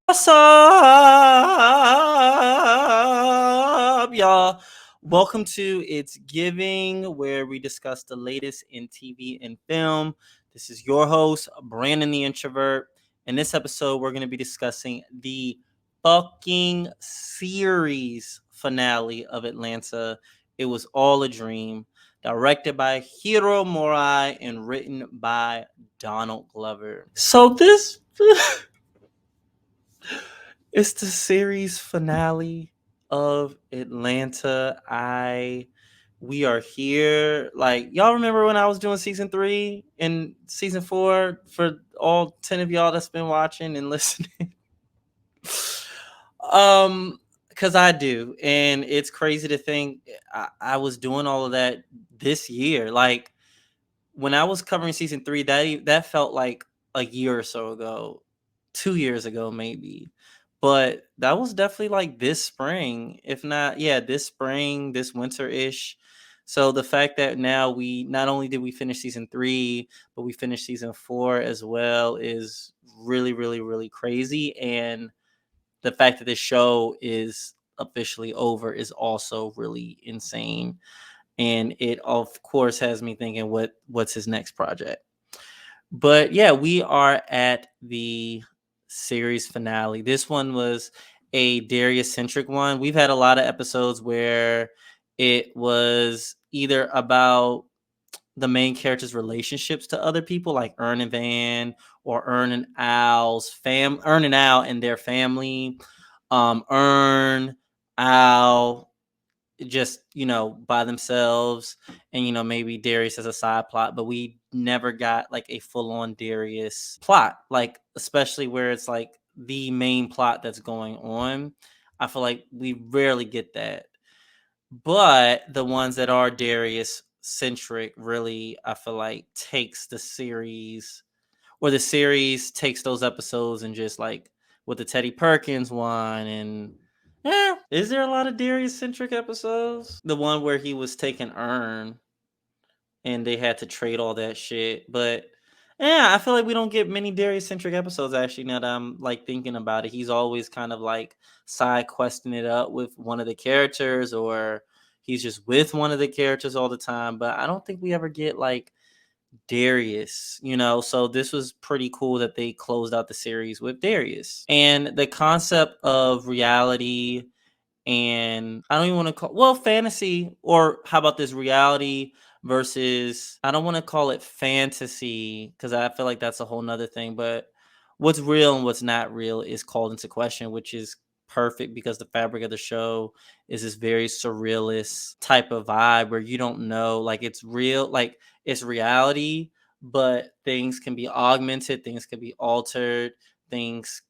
What's up, y'all? Welcome to It's Giving, where we discuss the latest in TV and film. This is your host, Brandon the Introvert. In this episode, we're going to be discussing the fucking series finale of Atlanta. It Was All a Dream, directed by Hiro Morai and written by Donald Glover. So this it's the series finale of Atlanta. We are here. Like, y'all remember when I was doing season 3 and season 4 for all 10 of y'all that's been watching and listening? um because I do, and it's crazy to think I was doing all of that this year. Like, when I was covering season 3, that felt like a year or so ago, 2 years ago maybe. But that was definitely like this spring, if not, yeah, this spring, this winter ish. So the fact that now we not only did we finish season 3, but we finished season 4 as well is really, really, really crazy. And the fact that this show is officially over is also really insane, and it of course has me thinking what's his next project. But yeah, we are at the series finale. This one was a Darius centric one. We've had a lot of episodes where it was either about the main character's relationships to other people, like Ern and Van, or Ern and Al and their family. Ern, Al, just by themselves, and maybe Darius as a side plot, but we never got like a full-on Darius plot, like especially where it's like the main plot that's going on. I feel like we rarely get that, but the ones that are Darius centric really, I feel like, takes the series, or the series takes those episodes, and just like with the Teddy Perkins one. And yeah, is there a lot of Darius centric episodes? The one where he was taking Earn and they had to trade all that shit. But yeah, I feel like we don't get many Darius centric episodes, actually, now that I'm like thinking about it. He's always kind of like side questing it up with one of the characters, or he's just with one of the characters all the time. But I don't think we ever get like Darius. So this was pretty cool that they closed out the series with Darius. And the concept of reality, and I don't even want to call, well, fantasy, or how about this, reality versus, I don't want to call it fantasy because I feel like that's a whole nother thing, but what's real and what's not real is called into question, which is perfect because the fabric of the show is this very surrealist type of vibe where you don't know, like, it's real, like it's reality, but things can be augmented, things can be altered, things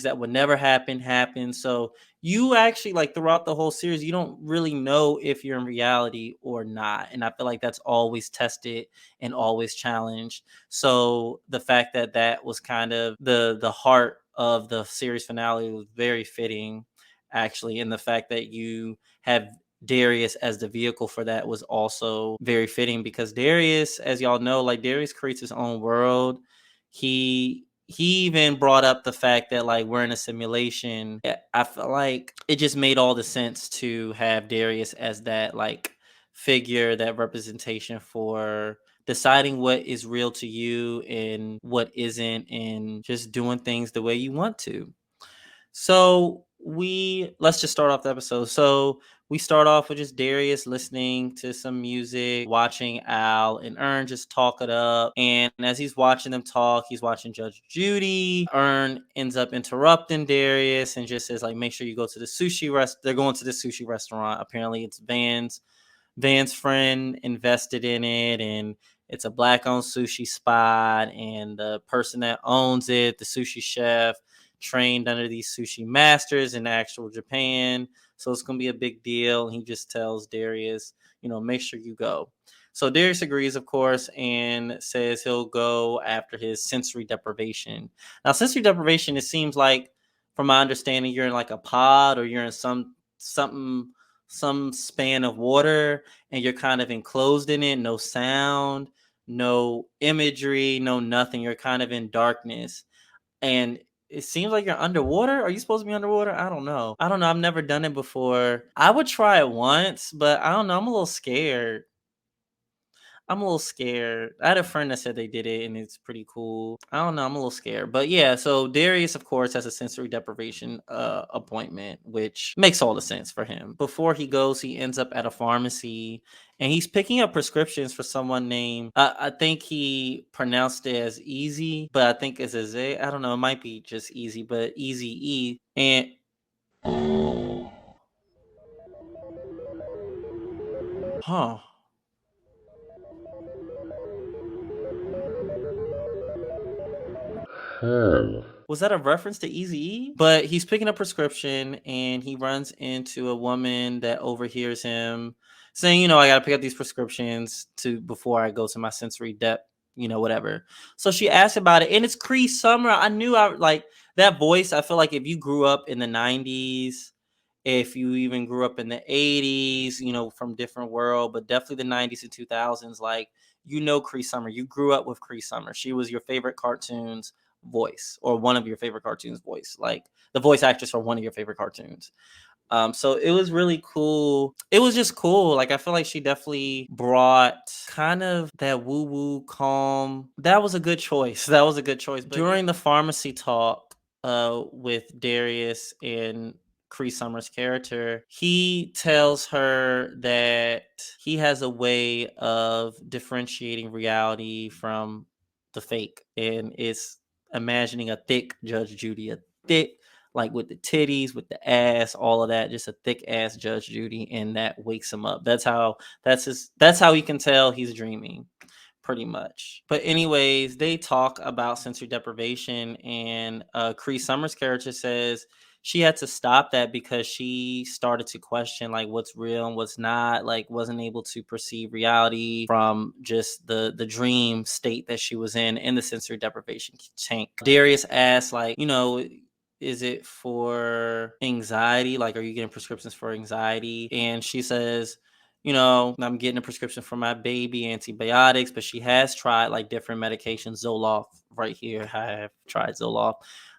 that would never happen. So you actually, like, throughout the whole series, you don't really know if you're in reality or not, and I feel like that's always tested and always challenged. So the fact that that was kind of the heart of the series finale was very fitting, actually, and the fact that you have Darius as the vehicle for that was also very fitting, because Darius, as y'all know, like, Darius creates his own world. He even brought up the fact that, like, we're in a simulation. I feel like it just made all the sense to have Darius as that, like, figure, that representation for deciding what is real to you and what isn't, and just doing things the way you want to. So let's just start off the episode. So we start off with just Darius listening to some music, watching Al and Ern just talk it up. And as he's watching them talk, he's watching Judge Judy. Ern ends up interrupting Darius and just says, like, make sure you go to the sushi They're going to the sushi restaurant. Apparently it's Van's friend invested in it, and it's a black owned sushi spot, and the person that owns it, the sushi chef, trained under these sushi masters in actual Japan. So it's going to be a big deal. He just tells Darius, make sure you go. So Darius agrees, of course, and says he'll go after his sensory deprivation. Now, sensory deprivation, it seems like, from my understanding, you're in like a pod, or you're in some span of water, and you're kind of enclosed in it. No sound, no imagery, no nothing. You're kind of in darkness. And it seems like you're underwater. Are you supposed to be underwater? I don't know. I don't know. I've never done it before. I would try it once, but I don't know. I'm a little scared. I'm a little scared. I had a friend that said they did it and it's pretty cool. I don't know. I'm a little scared. But yeah, so Darius, of course, has a sensory deprivation appointment, which makes all the sense for him. Before he goes, he ends up at a pharmacy and he's picking up prescriptions for someone named, I think he pronounced it as Easy, but I think it's a Z. I don't know. It might be just Easy, but Easy E. And, huh. Was that a reference to Eazy-E? But he's picking a prescription and he runs into a woman that overhears him saying, I gotta pick up these prescriptions to before I go to my sensory depth, whatever. So she asks about it, and it's Cree Summer. I knew I like that voice. I feel like if you grew up in the 90s, if you even grew up in the 80s, from different world, but definitely the 90s and 2000s, like Cree Summer. You grew up with Cree Summer. She was your favorite cartoons voice, or one of your favorite cartoons voice, like the voice actress for one of your favorite cartoons. So it was really cool. It was just cool. Like I feel like she definitely brought kind of that woo woo calm. That was a good choice. That was a good choice. But during the pharmacy talk with Darius and Cree Summers' character, he tells her that he has a way of differentiating reality from the fake, and it's imagining a thick Judge Judy, a thick, like with the titties, with the ass, all of that, just a thick ass Judge Judy, and that wakes him up. That's how he can tell he's dreaming, pretty much. But anyways, they talk about sensory deprivation, and Cree Summers' character says she had to stop that because she started to question like what's real and what's not, like wasn't able to perceive reality from just the dream state that she was in the sensory deprivation tank. Darius asked, like, is it for anxiety? Like, are you getting prescriptions for anxiety? And she says, I'm getting a prescription for my baby, antibiotics, but she has tried like different medications. Zoloft, right here. I have tried Zoloft.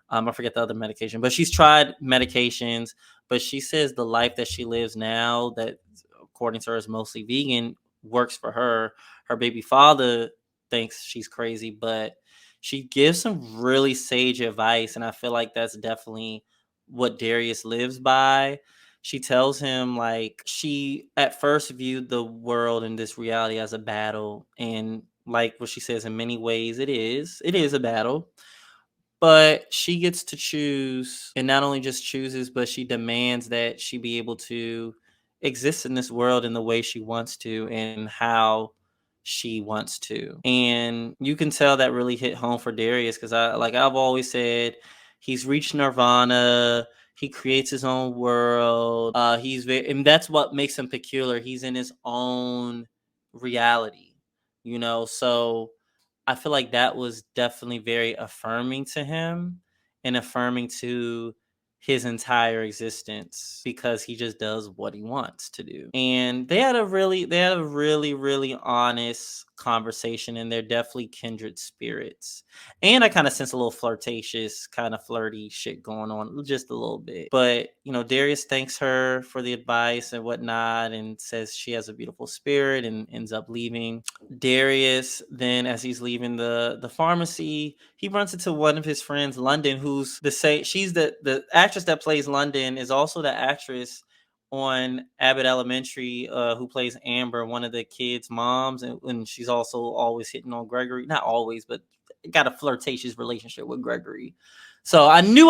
I forget the other medication, but she's tried medications. But she says the life that she lives now, that according to her is mostly vegan, works for her. Her baby father thinks she's crazy, but she gives some really sage advice, and I feel like that's definitely what Darius lives by. She tells him like she at first viewed the world and this reality as a battle, and like what she says, in many ways it is a battle, but she gets to choose, and not only just chooses, but she demands that she be able to exist in this world in the way she wants to and how she wants to. And you can tell that really hit home for Darius, because I've always said, he's reached nirvana. He creates his own world. And that's what makes him peculiar. He's in his own reality, so I feel like that was definitely very affirming to him and affirming to his entire existence, because he just does what he wants to do. And they had a really, really honest conversation, and they're definitely kindred spirits. And I kind of sense a little flirtatious, kind of flirty shit going on, just a little bit. But, Darius thanks her for the advice and whatnot, and says she has a beautiful spirit, and ends up leaving. Darius, then as he's leaving the pharmacy, he runs into one of his friends, London, who's the same. She's the actress that plays London is also the actress on Abbott Elementary, who plays Amber, one of the kids' moms, and she's also always hitting on Gregory. Not always, but got a flirtatious relationship with Gregory. So I knew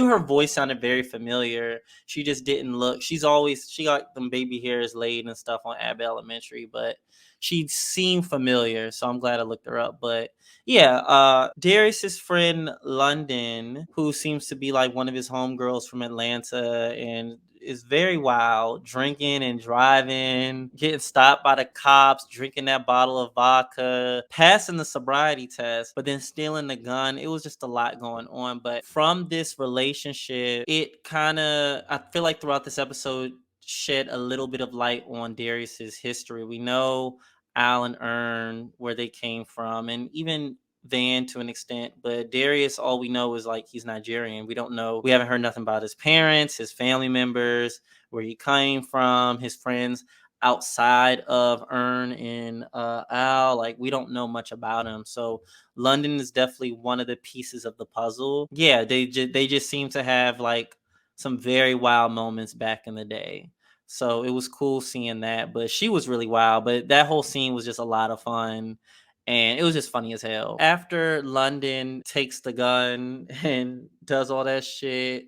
her voice sounded very familiar. She just didn't look. She got them baby hairs laid and stuff on Abbott Elementary, but she seemed familiar, so I'm glad I looked her up. But yeah, Darius's friend London, who seems to be like one of his homegirls from Atlanta, and is very wild, drinking and driving, getting stopped by the cops, drinking that bottle of vodka, passing the sobriety test, but then stealing the gun. It was just a lot going on. But from this relationship, I feel like throughout this episode, shed a little bit of light on Darius's history. We know Al and Ern, where they came from, and even Van to an extent, but Darius, all we know is like he's Nigerian. We don't know. We haven't heard nothing about his parents, his family members, where he came from, his friends outside of Ern and Al. Like we don't know much about him. So London is definitely one of the pieces of the puzzle. Yeah, they just seem to have like some very wild moments back in the day. So it was cool seeing that. But she was really wild. But that whole scene was just a lot of fun. And it was just funny as hell. After London takes the gun and does all that shit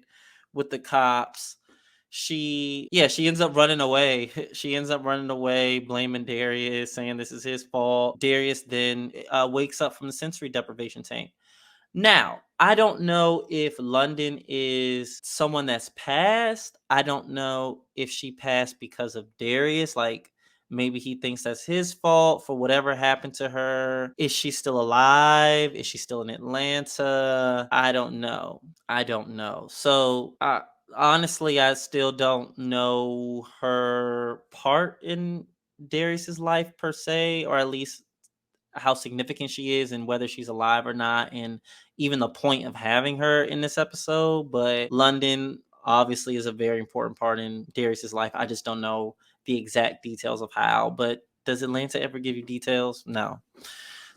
with the cops, she ends up running away. She ends up running away, blaming Darius, saying this is his fault. Darius then wakes up from the sensory deprivation tank. Now, I don't know if London is someone that's passed. I don't know if she passed because of Darius. Like, maybe he thinks that's his fault for whatever happened to her. Is she still alive? Is she still in Atlanta? I don't know. I don't know. So, honestly, I still don't know her part in Darius's life per se, or at least how significant she is and whether she's alive or not, and even the point of having her in this episode. But London obviously is a very important part in Darius's life. I just don't know the exact details of how. But does Atlanta ever give you details? No.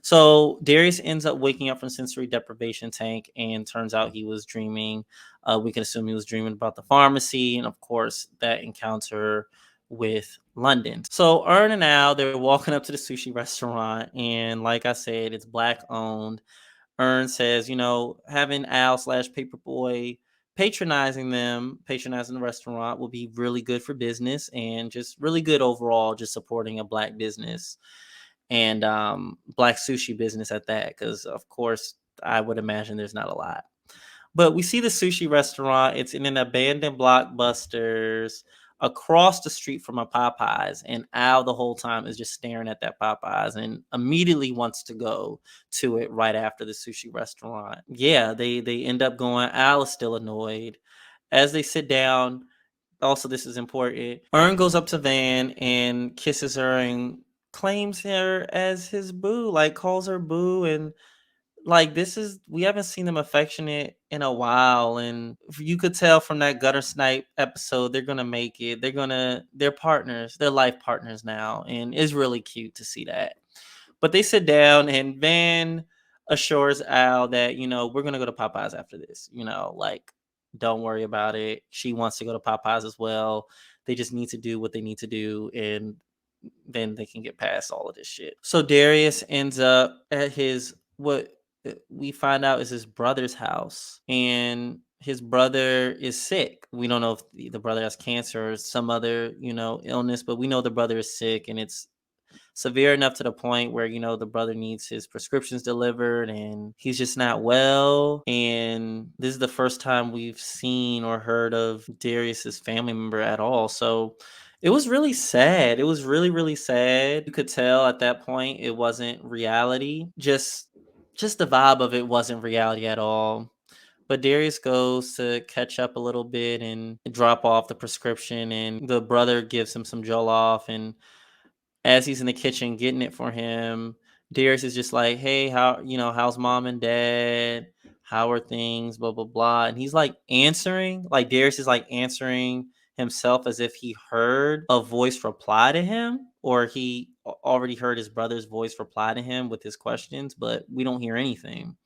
So Darius ends up waking up from sensory deprivation tank, and turns out he was dreaming. We can assume he was dreaming about the pharmacy, and of course that encounter with London. So Ern and Al, they're walking up to the sushi restaurant, and like I said, it's black owned. Ern says, having Al slash Paperboy patronizing the restaurant will be really good for business and just really good overall, just supporting a black business and black sushi business at that, because of course I would imagine there's not a lot. But we see the sushi restaurant. It's in an abandoned Blockbusters across the street from a Popeyes, and Al the whole time is just staring at that Popeyes and immediately wants to go to it right after the sushi restaurant. Yeah, they end up going. Al is still annoyed. As they sit down, also this is important, Ern goes up to Van and kisses her and claims her as his boo, like calls her boo. And like, we haven't seen them affectionate in a while, and you could tell from that gutter snipe episode they're gonna make it. They're partners, they're life partners now, and it's really cute to see that. But they sit down, and Van assures Al that, we're gonna go to Popeyes after this. Like, don't worry about it. She wants to go to Popeyes as well. They just need to do what they need to do, and then they can get past all of this shit. So Darius ends up at his, what we find out is his brother's house, and his brother is sick. We don't know if the brother has cancer or some other, illness, but we know the brother is sick, and it's severe enough to the point where, the brother needs his prescriptions delivered, and he's just not well. And this is the first time we've seen or heard of Darius's family member at all. So it was really sad. It was really, really sad. You could tell at that point it wasn't reality. Just the vibe of it wasn't reality at all. But Darius goes to catch up a little bit and drop off the prescription, and the brother gives him some Jollof. And as he's in the kitchen getting it for him, Darius is just like, "Hey, how's mom and dad? How are things? Blah blah blah." And he's like answering, like Darius is like answering himself as if he heard a voice reply to him, or he already heard his brother's voice reply to him with his questions, but we don't hear anything.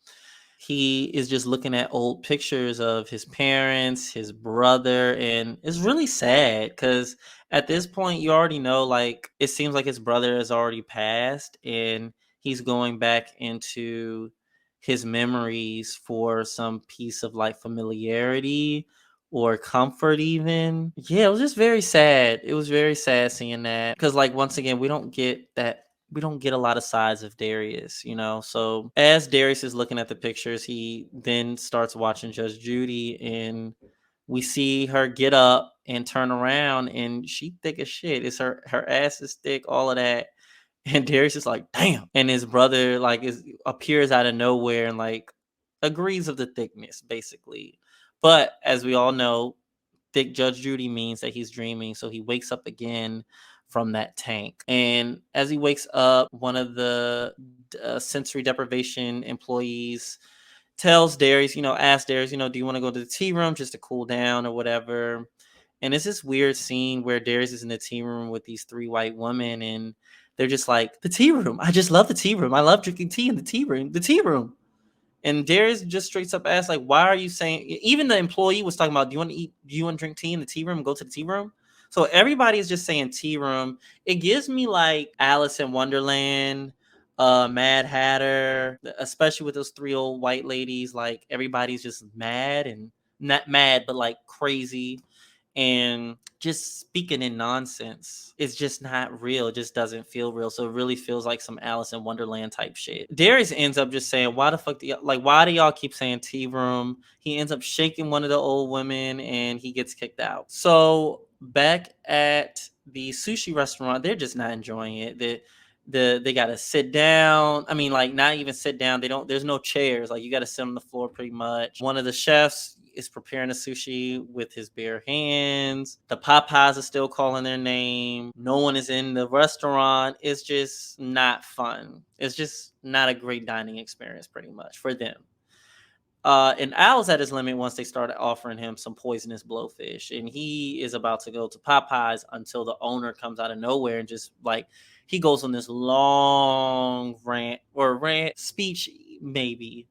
He is just looking at old pictures of his parents, his brother, and it's really sad because at this point you already know, like, it seems like his brother has already passed, and he's going back into his memories for some piece of like familiarity or comfort even. Yeah, it was just very sad. It was very sad seeing that, because like, once again, we don't get a lot of sides of Darius, So as Darius is looking at the pictures, he then starts watching Judge Judy, and we see her get up and turn around, and she thick as shit. It's her ass is thick, all of that. And Darius is like, damn. And his brother like appears out of nowhere and like agrees of the thickness, basically. But as we all know, thick Judge Judy means that he's dreaming. So he wakes up again from that tank. And as he wakes up, one of the sensory deprivation employees tells Darius, asks Darius, do you want to go to the tea room just to cool down or whatever? And it's this weird scene where Darius is in the tea room with these three white women, and they're just like, the tea room. I just love the tea room. I love drinking tea in the tea room. The tea room. And Darius just straight up asked, like, why are you saying? Even the employee was talking about, do you want to eat? Do you want to drink tea in the tea room? Go to the tea room. So everybody is just saying tea room. It gives me like Alice in Wonderland, Mad Hatter, especially with those three old white ladies. Like everybody's just mad, and not mad, but like crazy and just speaking in nonsense. It's just not real. It just doesn't feel real. So it really feels like some Alice in Wonderland type shit. Darius ends up just saying, why the fuck why do y'all keep saying tea room? He ends up shaking one of the old women and he gets kicked out. So back at the sushi restaurant, they're just not enjoying it. They gotta sit down. I mean, like not even sit down. There's no chairs. Like you gotta sit on the floor pretty much. One of the chefs is preparing the sushi with his bare hands. The Popeyes are still calling their name. No one is in the restaurant. It's just not fun. It's just not a great dining experience pretty much for them. And Al's at his limit once they started offering him some poisonous blowfish, and he is about to go to Popeyes until the owner comes out of nowhere and just like he goes on this long rant speech maybe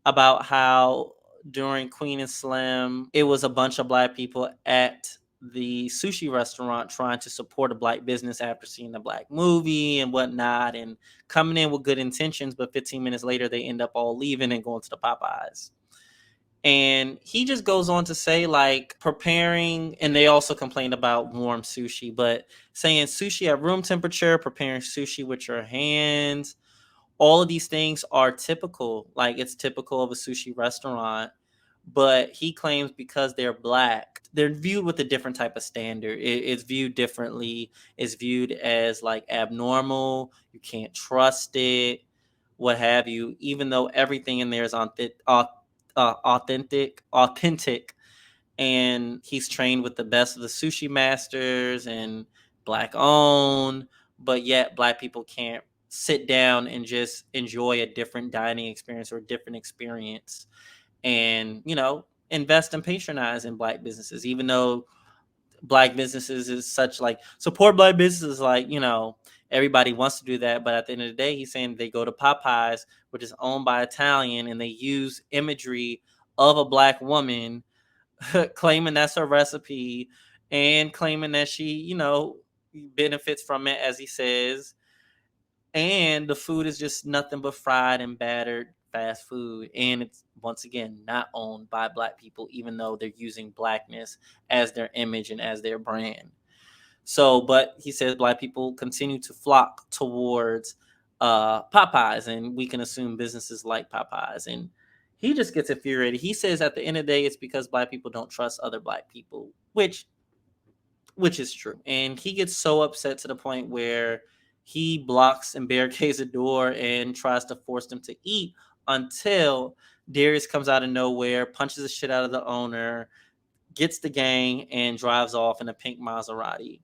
about how during Queen and Slim it was a bunch of black people at the sushi restaurant trying to support a black business after seeing the black movie and whatnot, and coming in with good intentions, but 15 minutes later they end up all leaving and going to the Popeyes. And he just goes on to say, like, preparing, and they also complained about warm sushi, but saying sushi at room temperature, preparing sushi with your hands, all of these things are typical. Like, it's typical of a sushi restaurant. But he claims because they're black, they're viewed with a different type of standard. It's viewed differently. It's viewed as like abnormal. You can't trust it, what have you. Even though everything in there is authentic, and he's trained with the best of the sushi masters and black owned, but yet black people can't sit down and just enjoy a different dining experience or a different experience and invest and patronize in black businesses, even though black businesses is such like support black businesses, like everybody wants to do that, but at the end of the day he's saying they go to Popeyes, which is owned by Italian, and they use imagery of a black woman claiming that's her recipe and claiming that she benefits from it, as he says, and the food is just nothing but fried and battered fast food, and it's once again not owned by black people, even though they're using blackness as their image and as their brand. So but he says black people continue to flock towards Popeyes, and we can assume businesses like Popeyes, and he just gets infuriated. He says at the end of the day it's because black people don't trust other black people, which is true. And he gets so upset to the point where he blocks and barricades the door and tries to force them to eat until Darius comes out of nowhere, punches the shit out of the owner, gets the gang, and drives off in a pink Maserati.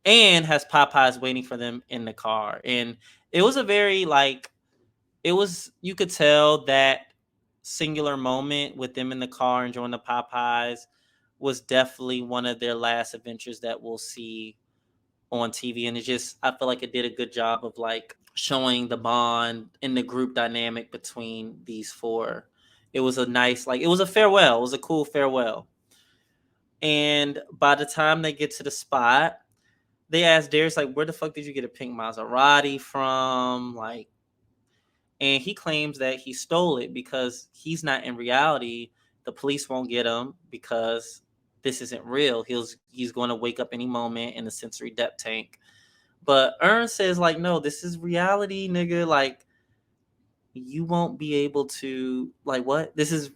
And has Popeyes waiting for them in the car. And it was a very you could tell that singular moment with them in the car enjoying the Popeyes was definitely one of their last adventures that we'll see on TV. And I feel like it did a good job of like showing the bond in the group dynamic between these four. It was a nice, it was a farewell. It was a cool farewell. And by the time they get to the spot, they ask Darius, like, where the fuck did you get a pink Maserati from? Like, and he claims that he stole it because he's not in reality. The police won't get him because this isn't real. He's going to wake up any moment in the sensory depth tank. But Ern says, like, no, this is reality, nigga. Like, you won't be able to, like, what? This is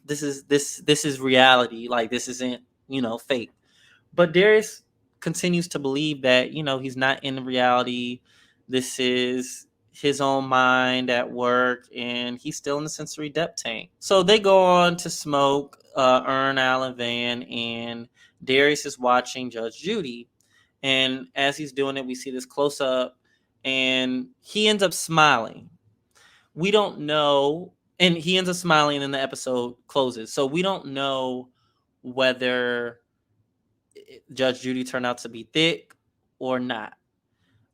reality. Like, this isn't, fake. But Darius continues to believe that, he's not in reality. This is his own mind at work, and he's still in the sensory depth tank. So they go on to smoke, Ern, Alan, Van, and Darius is watching Judge Judy. And as he's doing it, we see this close up, and he ends up smiling. We don't know, and he ends up smiling, and the episode closes. So we don't know whether Judge Judy turned out to be thick or not.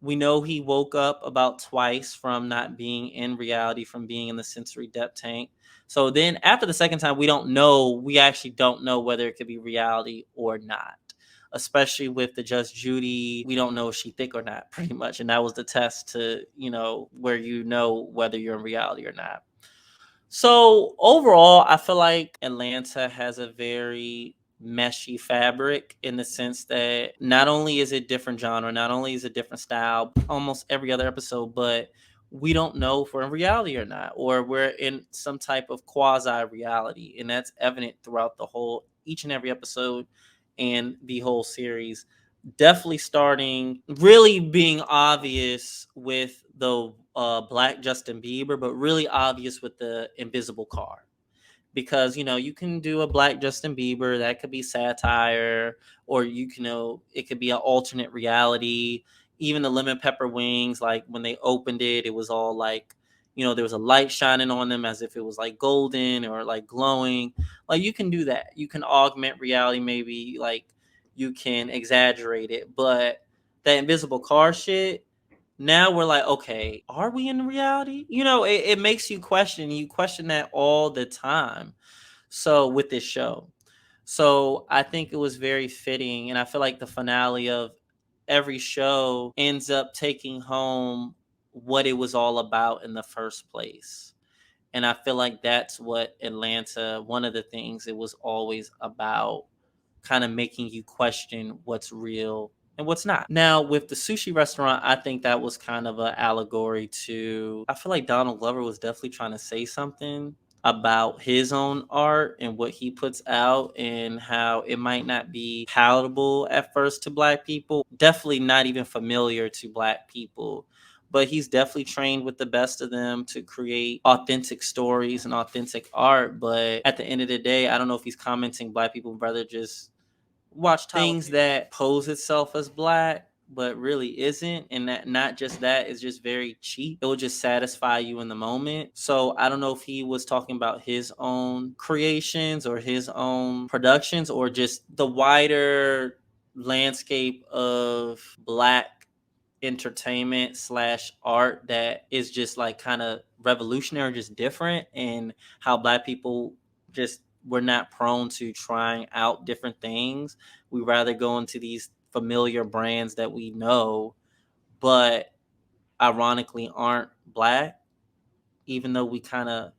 We know he woke up about twice from not being in reality, from being in the sensory depth tank. So then after the second time, we actually don't know whether it could be reality or not. Especially with the Judge Judy, we don't know if she thick or not, pretty much. And that was the test to, where whether you're in reality or not. So overall, I feel like Atlanta has a very meshy fabric in the sense that not only is it different genre, not only is it different style, almost every other episode, but we don't know if we're in reality or not, or we're in some type of quasi reality, and that's evident throughout each and every episode and the whole series. Definitely starting really being obvious with the black Justin Bieber, but really obvious with the invisible car. Because you can do a black Justin Bieber that could be satire, or it could be an alternate reality. Even the lemon pepper wings, like when they opened it, it was all like there was a light shining on them as if it was like golden or like glowing. Like you can do that. You can augment reality, maybe like you can exaggerate it, but that invisible car shit, now we're like, okay, are we in reality? It makes you question that all the time. So with this show, so I think it was very fitting, and I feel like the finale of every show ends up taking home what it was all about in the first place. And I feel like that's what Atlanta, one of the things it was always about, kind of making you question what's real and what's not. Now, with the sushi restaurant, I think that was kind of an allegory to, I feel like Donald Glover was definitely trying to say something about his own art and what he puts out, and how it might not be palatable at first to black people, definitely not even familiar to black people, but he's definitely trained with the best of them to create authentic stories and authentic art. But at the end of the day, I don't know if he's commenting black people rather just watch things that pose itself as black but really isn't, and that not just that is just very cheap. It will just satisfy you in the moment. So I don't know if he was talking about his own creations or his own productions, or just the wider landscape of black entertainment slash art that is just like kind of revolutionary, just different, and how black people just we're not prone to trying out different things. We rather go into these familiar brands that we know, but ironically aren't black, even though we kind of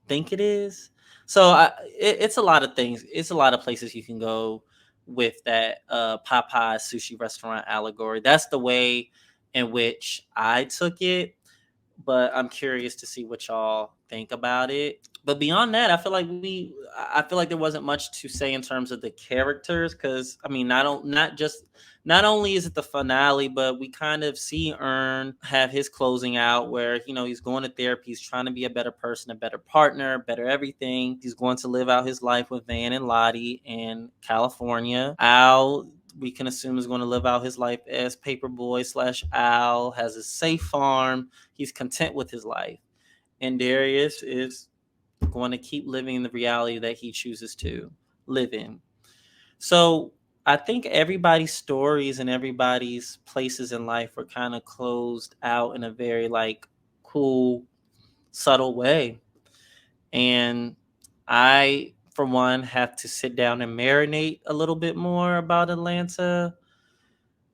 think it is. So it's a lot of things. It's a lot of places you can go with that Popeye sushi restaurant allegory. That's the way in which I took it, but I'm curious to see what y'all think about it. But beyond that, I feel like there wasn't much to say in terms of the characters, because I mean, not only is it the finale, but we kind of see Earn have his closing out where he's going to therapy, he's trying to be a better person, a better partner, better everything. He's going to live out his life with Van and Lottie in California. Al, we can assume, is going to live out his life as Paperboy slash Al, has a safe farm. He's content with his life. And Darius is going to keep living in the reality that he chooses to live in. So I think everybody's stories and everybody's places in life were kind of closed out in a very like cool, subtle way. And I, for one, have to sit down and marinate a little bit more about Atlanta,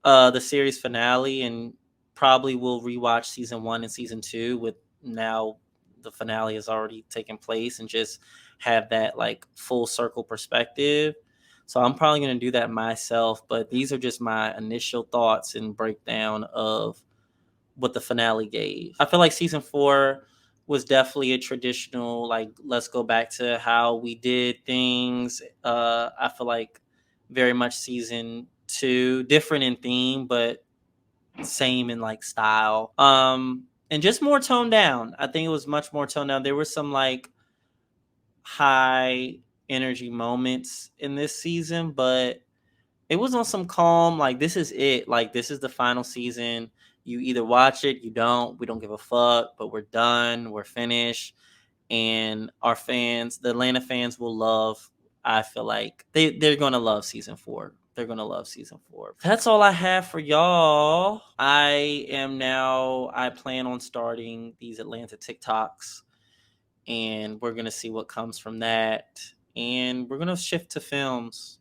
the series finale, and probably will rewatch season 1 and season 2 with now the finale has already taken place, and just have that like full circle perspective. So I'm probably going to do that myself, but these are just my initial thoughts and breakdown of what the finale gave. I feel like season 4 was definitely a traditional, like, let's go back to how we did things. I feel like very much season 2, different in theme, but same in like style. And just more toned down. I think it was much more toned down. There were some like high energy moments in this season, but It was on some calm, like, this is it. Like, this is the final season. You either watch it, you don't. We don't give a fuck, but we're done. We're finished. And our fans, the Atlanta fans, will love. I feel like they're gonna love season 4. They're gonna love season 4. That's all I have for y'all. I plan on starting these Atlanta TikToks, and we're gonna see what comes from that. And we're gonna shift to films.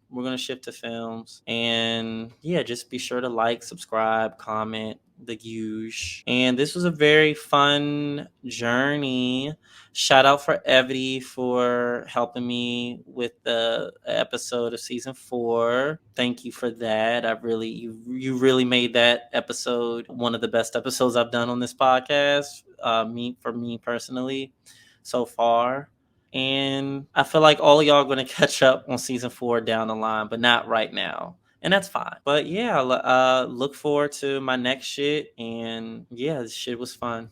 And yeah, just be sure to like, subscribe, comment, the huge. And this was a very fun journey. Shout out for Evie for helping me with the episode of season 4. Thank you for that. You really made that episode one of the best episodes I've done on this podcast. For me personally, so far. And I feel like all of y'all are going to catch up on season 4 down the line, but not right now. And that's fine. But yeah, look forward to my next shit. And yeah, this shit was fun.